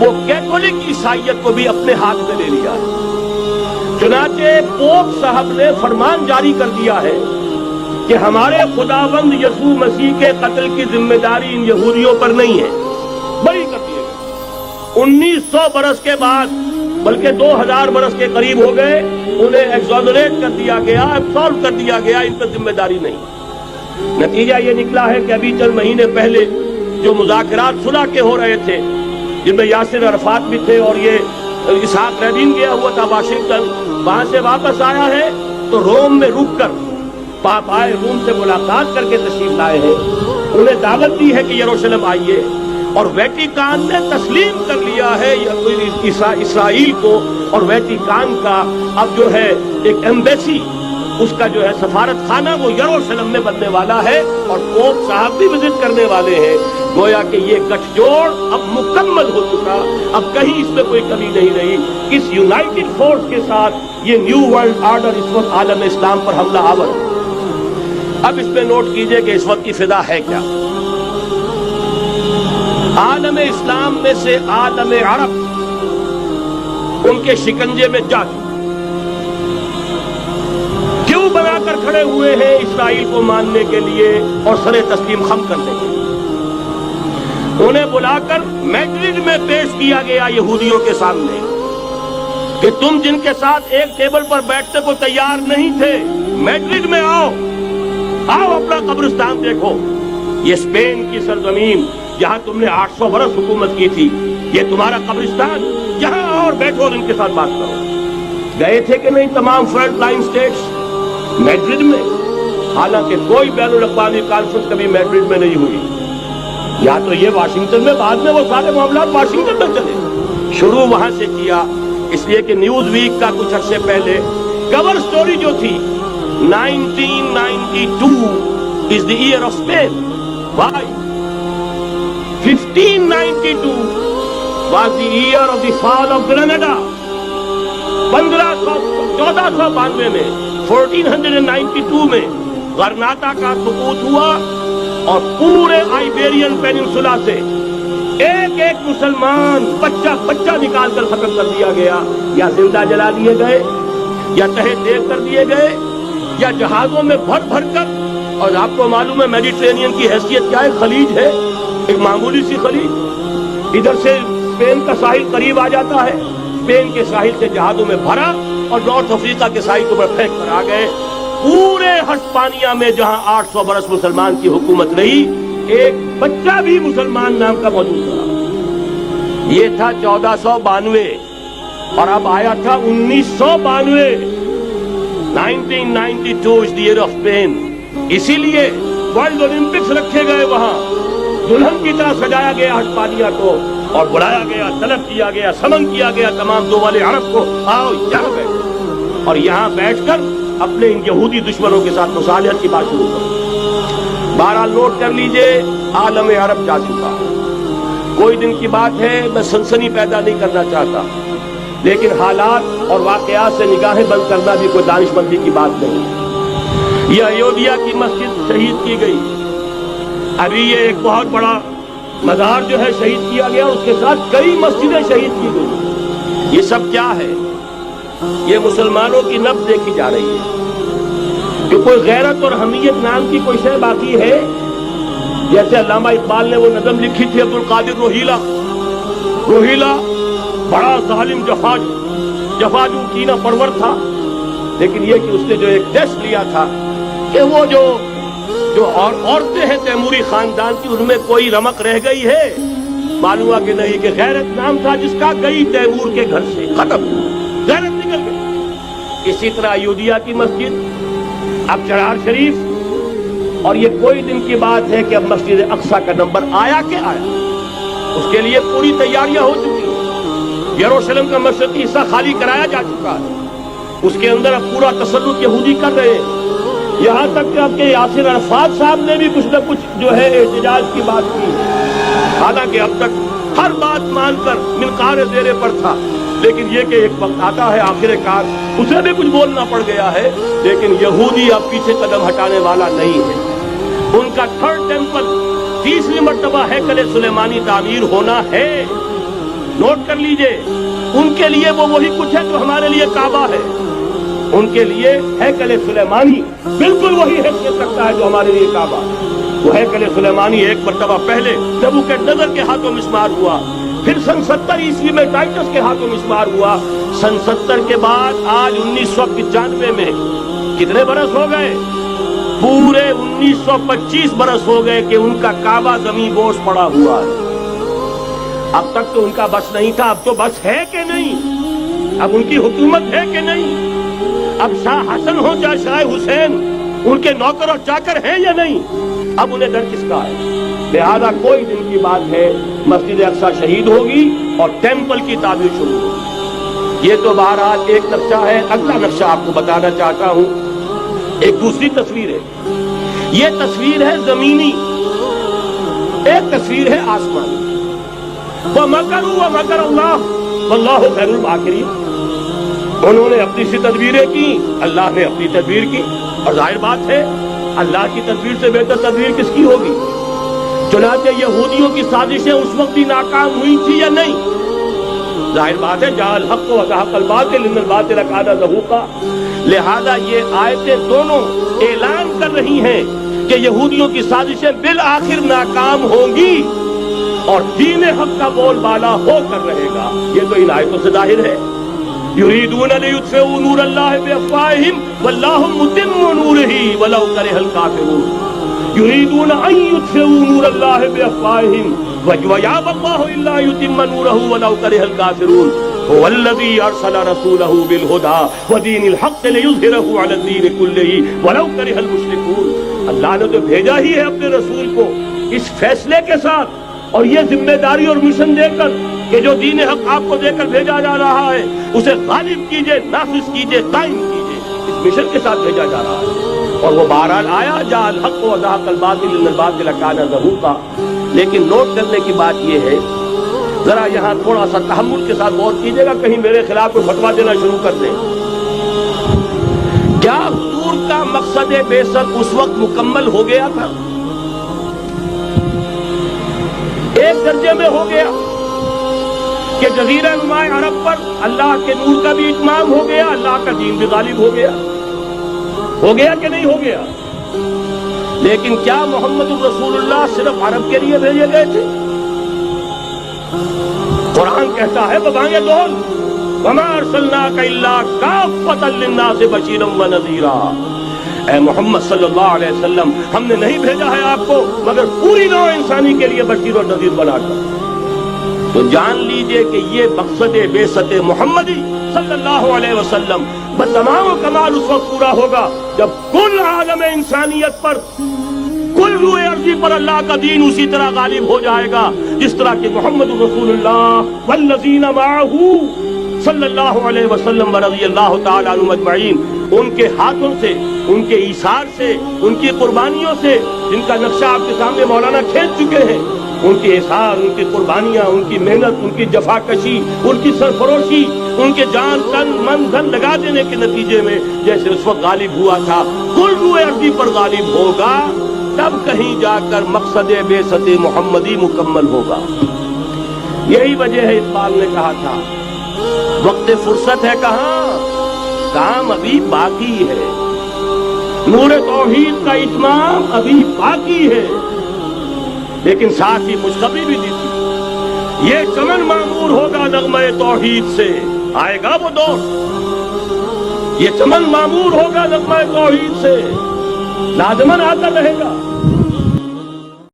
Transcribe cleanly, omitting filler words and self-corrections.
وہ کیتھولک عیسائیت کو بھی اپنے ہاتھ میں لے لیا ہے۔ چنانچہ پوپ صاحب نے فرمان جاری کر دیا ہے کہ ہمارے خداوند یسوع مسیح کے قتل کی ذمہ داری ان یہودیوں پر نہیں ہے، بری کر دیے گئے۔ 1900 برس کے بعد، بلکہ 2000 برس کے قریب ہو گئے، انہیں ایکزونریٹ کر دیا گیا، ایبسالو کر دیا گیا، ان پر ذمہ داری نہیں۔ نتیجہ یہ نکلا ہے کہ ابھی چند مہینے پہلے جو مذاکرات صلح کے ہو رہے تھے، جن میں یاسر عرفات بھی تھے اور یہ اسحاق رابین گیا ہوا تھا واشنگٹن، وہاں سے واپس آیا ہے تو روم میں رک کر پاپ آئے، روم سے ملاقات کر کے تشریف لائے ہیں، انہیں دعوت دی ہے کہ یروشلم آئیے، اور ویٹیکان نے تسلیم کر لیا ہے اسرائیل کو، اور ویٹیکان کا اب جو ہے ایک ایمبیسی، اس کا جو ہے سفارت خانہ وہ یروشلم میں بننے والا ہے، اور پوپ صاحب بھی وزٹ کرنے والے ہیں۔ گویا کہ یہ گٹھ جوڑ اب مکمل ہو چکا، اب کہیں اس میں کوئی کمی نہیں رہی۔ اس یونائٹڈ فورس کے ساتھ یہ نیو ورلڈ آرڈر اس وقت عالم اسلام پر حملہ آور ہے۔ اب اس پہ نوٹ کیجئے کہ اس وقت کی فضا ہے کیا۔ عالم اسلام میں سے عالم عرب ان کے شکنجے میں جا چکے، کیوں بنا کر کھڑے ہوئے ہیں اسرائیل کو ماننے کے لیے اور سر تسلیم خم کرنے کے لیے۔ انہیں بلا کر میڈرڈ میں پیش کیا گیا یہودیوں کے سامنے کہ تم جن کے ساتھ ایک ٹیبل پر بیٹھنے کو تیار نہیں تھے، میڈرڈ میں آؤ، اپنا قبرستان دیکھو، یہ اسپین کی سرزمین جہاں تم نے 800 برس حکومت کی تھی، یہ تمہارا قبرستان، یہاں آؤ اور بیٹھو اور ان کے ساتھ بات کرو۔ گئے تھے کہ نہیں تمام فرنٹ لائن سٹیٹس میڈرڈ میں؟ حالانکہ کوئی بین الاقوامی کانفرنس کبھی میڈرڈ میں نہیں ہوئی، یا تو یہ واشنگٹن میں، بعد میں وہ سارے معاملات واشنگٹن میں چلے۔ شروع وہاں سے کیا، اس لیے کہ نیوز ویک کا کچھ عرصے پہلے کور سٹوری جو تھی 1992 is the year of Spain. Why? 1592 was the year of the fall of Granada. 1492 میں 1492 میں غرناطہ کا سقوط ہوا، اور پورے آئیبیرین پیننسولا سے ایک ایک مسلمان بچہ نکال کر ختم کر دیا گیا، یا زندہ جلا دیے گئے، یا تہہ دیر کر دیے گئے، یا جہازوں میں بھر کر۔ اور آپ کو معلوم ہے میڈیٹرینین کی حیثیت کیا ہے، خلیج ہے، ایک معمولی سی خلیج، ادھر سے اسپین کا ساحل قریب آ جاتا ہے، اسپین کے ساحل سے جہازوں میں بھرا اور نارتھ افریقہ کے ساحل کو پھینک کر آ گئے۔ پورے ہسپانیہ میں جہاں 800 برس مسلمان کی حکومت رہی، ایک بچہ بھی مسلمان نام کا موجود تھا۔ یہ تھا 1492، اور اب آیا تھا 1992۔ 1992 is the year of Spain۔ اسی لیے ورلڈ اولمپکس رکھے گئے، وہاں دلہن کی طرح سجایا گیا ہسپانیہ کو، اور بلایا گیا، طلب کیا گیا، سمن کیا گیا تمام دول عرب کو، آؤ یہاں بیٹھو، اور یہاں بیٹھ کر اپنے ان یہودی دشمنوں کے ساتھ مصالحت کی بات شروع کرو۔ بہرحال نوٹ کر لیجئے، عالم عرب جا چکا۔ کوئی دن کی بات ہے، میں سنسنی پیدا نہیں کرنا چاہتا، لیکن حالات اور واقعات سے نگاہیں بند کرنا بھی کوئی دانش مندی کی بات نہیں۔ یہ ایودھیا کی مسجد شہید کی گئی، ابھی یہ ایک بہت بڑا مزار جو ہے شہید کیا گیا، اس کے ساتھ کئی مسجدیں شہید کی گئی۔ یہ سب کیا ہے؟ یہ مسلمانوں کی نبض دیکھی جا رہی ہے کہ کوئی غیرت اور حمیت نام کی کوئی شے باقی ہے۔ جیسے علامہ اقبال نے وہ نظم لکھی تھی، عبدالقادر روہیلا بڑا ظالم جفاجو کینہ پرور تھا، لیکن یہ کہ اس نے جو ایک ٹیسٹ لیا تھا کہ وہ جو عورتیں ہیں تیموری خاندان کی، ان میں کوئی رمق رہ گئی ہے؟ معلوم ہوا کہ نہیں، کہ غیرت نام تھا جس کا گئی تیمور کے گھر سے، ختم، غیرت نکل گئی۔ اسی طرح ایودھیا کی مسجد، اب چرار شریف، اور یہ کوئی دن کی بات ہے کہ اب مسجد اقصی کا نمبر آیا کہ آیا، اس کے لیے پوری تیاریاں ہو چکی ہیں۔ یروشلم کا مشرقی حصہ خالی کرایا جا چکا ہے، اس کے اندر اب پورا تسلط یہودی کر رہے ہیں، یہاں تک کہ اب کے یاسر عرفات صاحب نے بھی کچھ نہ کچھ جو ہے احتجاج کی بات کی، حالانکہ اب تک ہر بات مان کر منقار زیرے پر تھا، لیکن یہ کہ ایک وقت آتا ہے آخر کار اسے بھی کچھ بولنا پڑ گیا ہے۔ لیکن یہودی اب پیچھے قدم ہٹانے والا نہیں ہے، ان کا تھرڈ ٹیمپل، تیسری مرتبہ ہیکل سلیمانی تعمیر ہونا ہے۔ نوٹ کر لیجئے، ان کے لیے وہ وہی کچھ ہے جو ہمارے لیے کعبہ ہے، ان کے لیے ہیکل سلیمانی بالکل وہی حیثیت رکھتا ہے جو ہمارے لیے کعبہ ہے۔ وہ ہیکل سلیمانی ایک مرتبہ پہلے نبوکدنضر کے ہاتھوں مسمار ہوا، پھر سن 70 عیسوی میں ٹائٹس کے ہاتھوں مسمار ہوا، سن 70 کے بعد آج 1995 میں کتنے برس ہو گئے؟ پورے 1925 برس ہو گئے کہ ان کا کعبہ زمین بوس پڑا ہوا ہے۔ اب تک تو ان کا بس نہیں تھا، اب تو بس ہے کہ نہیں؟ اب ان کی حکومت ہے کہ نہیں؟ اب شاہ حسن ہو یا شاہ حسین ان کے نوکر اور چاکر ہیں یا نہیں؟ اب انہیں ڈر کس کا ہے؟ لہذا کوئی دن کی بات ہے مسجد اقصی شہید ہوگی اور ٹیمپل کی تعمیر شروع ہوگی۔ یہ تو بہرحال ایک نقشہ ہے۔ اگلا نقشہ آپ کو بتانا چاہتا ہوں، ایک دوسری تصویر ہے۔ یہ تصویر ہے زمینی، ایک تصویر ہے آسمانی۔ وَمَكَرُوا وَمَكَرَ اللَّهُ وَاللَّهُ خَيْرُ الْمَاكِرِينَ۔ انہوں نے اپنی سی تدبیریں کی، اللہ نے اپنی تدبیر کی، اور ظاہر بات ہے اللہ کی تدبیر سے بہتر تدبیر کس کی ہوگی؟ چنانچہ یہودیوں کی سازشیں اس وقت بھی ناکام ہوئی تھی یا نہیں؟ ظاہر بات ہے جاء الحق وزهق الباطل ان الباطل کان زہوقا۔ لہذا یہ آیتیں دونوں اعلان کر رہی ہیں کہ یہودیوں کی سازشیں بالآخر ناکام ہوں گی اور دین حق کا بول بالا ہو کر رہے گا۔ یہ تو ان آیتوں سے ظاہر ہے۔ یریدون لیطفئوا نور اللہ بافواہہم واللہ متم نورہ ولو کرہ الکافرون۔ یریدون ان یطفئوا نور اللہ بافواہہم ویأبی اللہ الا یتم نورہ ولو کرہ الکافرون۔ هو الذی ارسل رسولہ بالہدی ودین الحق لیظہرہ علی الدین کلہ ولو کرہ المشرکون۔ اللہ نے تو بھیجا ہی ہے اپنے رسول کو اس فیصلے کے ساتھ اور یہ ذمہ داری اور مشن دے کر کہ جو دین حق آپ کو دے کر بھیجا جا رہا ہے اسے غالب کیجئے، نافذ کیجئے، قائم کیجئے، اس مشن کے ساتھ بھیجا جا رہا ہے۔ اور وہ بہرحال آیا جاء الحق وزهق الباطل ان الباطل کان زہوقا۔ لیکن نوٹ کرنے کی بات یہ ہے، ذرا یہاں تھوڑا سا تحمل کے ساتھ غور کیجئے گا، کہیں میرے خلاف کوئی فتویٰ دینا شروع کر دیں۔ کیا طور کا مقصد بعثت اس وقت مکمل ہو گیا تھا؟ ایک درجے میں ہو گیا کہ جزیرہ نما عرب پر اللہ کے نور کا بھی اتمام ہو گیا، اللہ کا دین بھی غالب ہو گیا کہ نہیں ہو گیا؟ لیکن کیا محمد الرسول اللہ صرف عرب کے لیے بھیجے گئے تھے؟ قرآن کہتا ہے ببانگ دول وما ارسلناک الا کافۃ للناس بشیرا ونذیرا۔ اے محمد صلی اللہ علیہ وسلم، ہم نے نہیں بھیجا ہے آپ کو مگر پوری نوع انسانی کے لیے بشیر اور نذیر بنا کر۔ تو جان لیجئے کہ یہ مقصد بعثت محمدی صلی اللہ علیہ وسلم بتمام و کمال اس وقت پورا ہوگا جب کل عالم انسانیت پر، کل روئے ارضی پر اللہ کا دین اسی طرح غالب ہو جائے گا جس طرح کہ محمد رسول اللہ والذین معہ صلی اللہ علیہ وسلم ورضی اللہ تعالی عنہم اجمعین، ان کے ہاتھوں سے، ان کے ایثار سے، ان کی قربانیوں سے، جن کا نقشہ آپ کے سامنے مولانا کھینچ چکے ہیں، ان کے احسان، ان کی قربانیاں، ان کی محنت، ان کی جفاکشی، ان کی سرفروشی، ان کے جان تن من دھن لگا دینے کے نتیجے میں جیسے اس وقت غالب ہوا تھا کل روئے ارضی پر غالب ہوگا، تب کہیں جا کر مقصد بعثت محمدی مکمل ہوگا۔ یہی وجہ ہے اقبال نے کہا تھا وقت فرصت ہے کہاں، کام ابھی باقی ہے، نور توحید کا اتمام ابھی باقی ہے۔ لیکن ساتھ ہی خوشخبری بھی دی تھی، یہ چمن معمور ہوگا نغمہ توحید سے، آئے گا وہ دور، یہ چمن معمور ہوگا نغمہ توحید سے، لازماً آتا رہے گا۔